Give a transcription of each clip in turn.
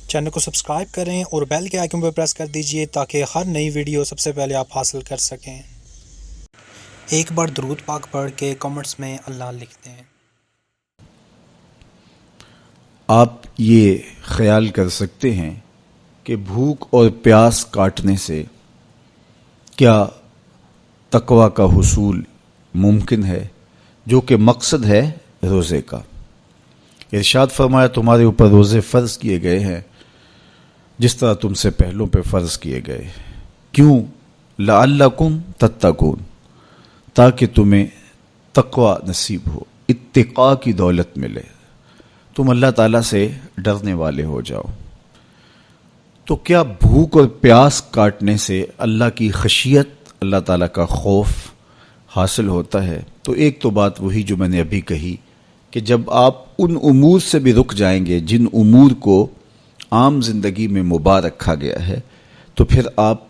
Channel کو subscribe کریں اور بیل کے آئیکن پر پریس کر دیجئے تاکہ ہر نئی ویڈیو سب سے پہلے آپ حاصل کر سکیں۔ ایک بار درود پاک پڑھ کے کمنٹس میں اللہ لکھتے ہیں۔ آپ یہ خیال کر سکتے ہیں کہ بھوک اور پیاس کاٹنے سے کیا تقوی کا حصول ممکن ہے، جو کہ مقصد ہے روزے کا۔ ارشاد فرمایا تمہارے اوپر روزے فرض کیے گئے ہیں جس طرح تم سے پہلوں پہ فرض کیے گئے۔ کیوں؟ لعلکم تتقون، تاکہ تمہیں تقوی نصیب ہو، اتقاء کی دولت ملے، تم اللہ تعالیٰ سے ڈرنے والے ہو جاؤ۔ تو کیا بھوک اور پیاس کاٹنے سے اللہ کی خشیت، اللہ تعالیٰ کا خوف حاصل ہوتا ہے؟ تو ایک تو بات وہی جو میں نے ابھی کہی کہ جب آپ ان امور سے بھی رک جائیں گے جن امور کو عام زندگی میں مباح رکھا گیا ہے، تو پھر آپ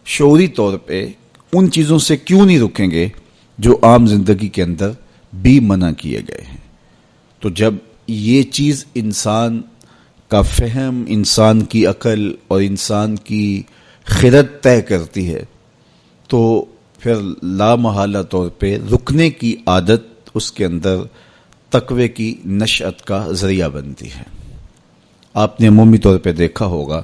شعوری طور پہ ان چیزوں سے کیوں نہیں رکیں گے جو عام زندگی کے اندر بھی منع کیے گئے ہیں۔ تو جب یہ چیز انسان کا فہم، انسان کی عقل اور انسان کی خرد طے کرتی ہے، تو پھر لامحالہ طور پہ رکنے کی عادت اس کے اندر تقوی کی نشأت کا ذریعہ بنتی ہے۔ آپ نے عمومی طور پہ دیکھا ہوگا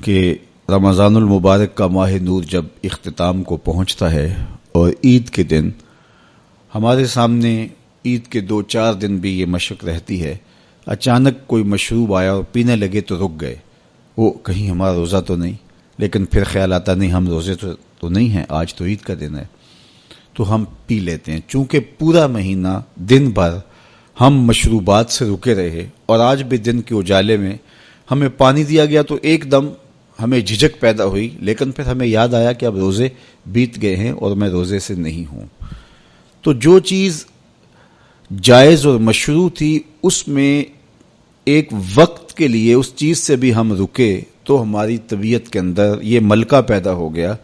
کہ رمضان المبارک کا ماہ نور جب اختتام کو پہنچتا ہے اور عید کے دن ہمارے سامنے عید کے 2-4 دن بھی یہ مشق رہتی ہے، اچانک کوئی مشروب آیا اور پینے لگے تو رک گئے، وہ کہیں ہمارا روزہ تو نہیں، لیکن پھر خیال آتا نہیں ہم روزے تو نہیں ہیں، آج تو عید کا دن ہے، تو ہم پی لیتے ہیں۔ چونکہ پورا مہینہ دن بھر ہم مشروبات سے رکے رہے اور آج بھی دن کے اجالے میں ہمیں پانی دیا گیا تو ایک دم ہمیں جھجک پیدا ہوئی، لیکن پھر ہمیں یاد آیا کہ اب روزے بیت گئے ہیں اور میں روزے سے نہیں ہوں۔ تو جو چیز جائز اور مشروع تھی اس میں ایک وقت کے لیے اس چیز سے بھی ہم رکے تو ہماری طبیعت کے اندر یہ ملکہ پیدا ہو گیا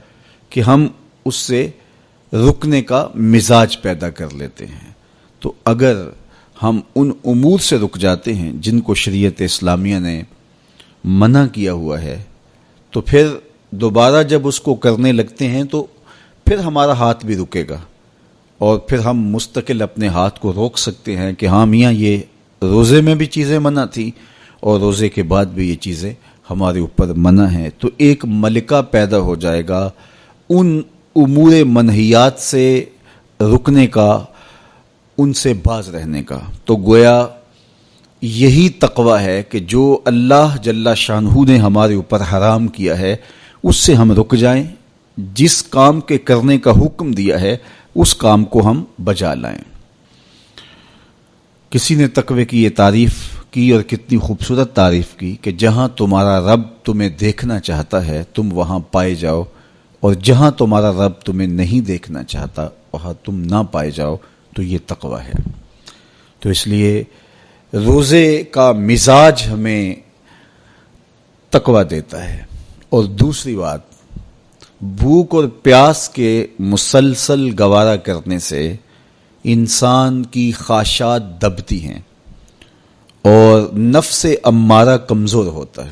کہ ہم اس سے رکنے کا مزاج پیدا کر لیتے ہیں۔ تو اگر ہم ان امور سے رک جاتے ہیں جن کو شریعت اسلامیہ نے منع کیا ہوا ہے، تو پھر دوبارہ جب اس کو کرنے لگتے ہیں تو پھر ہمارا ہاتھ بھی رکے گا اور پھر ہم مستقل اپنے ہاتھ کو روک سکتے ہیں کہ ہاں میاں یہ روزے میں بھی چیزیں منع تھی اور روزے کے بعد بھی یہ چیزیں ہمارے اوپر منع ہیں۔ تو ایک ملکہ پیدا ہو جائے گا ان امور منہیات سے رکنے کا، ان سے باز رہنے کا۔ تو گویا یہی تقوی ہے کہ جو اللہ جل شانہ نے ہمارے اوپر حرام کیا ہے اس سے ہم رک جائیں، جس کام کے کرنے کا حکم دیا ہے اس کام کو ہم بجا لائیں۔ کسی نے تقوی کی یہ تعریف کی اور کتنی خوبصورت تعریف کی کہ جہاں تمہارا رب تمہیں دیکھنا چاہتا ہے تم وہاں پائے جاؤ، اور جہاں تمہارا رب تمہیں نہیں دیکھنا چاہتا وہاں تم نہ پائے جاؤ، تو یہ تقوی ہے۔ تو اس لیے روزے کا مزاج ہمیں تقوی دیتا ہے۔ اور دوسری بات، بھوک اور پیاس کے مسلسل گوارا کرنے سے انسان کی خواہشات دبتی ہیں اور نفس امارہ کمزور ہوتا ہے۔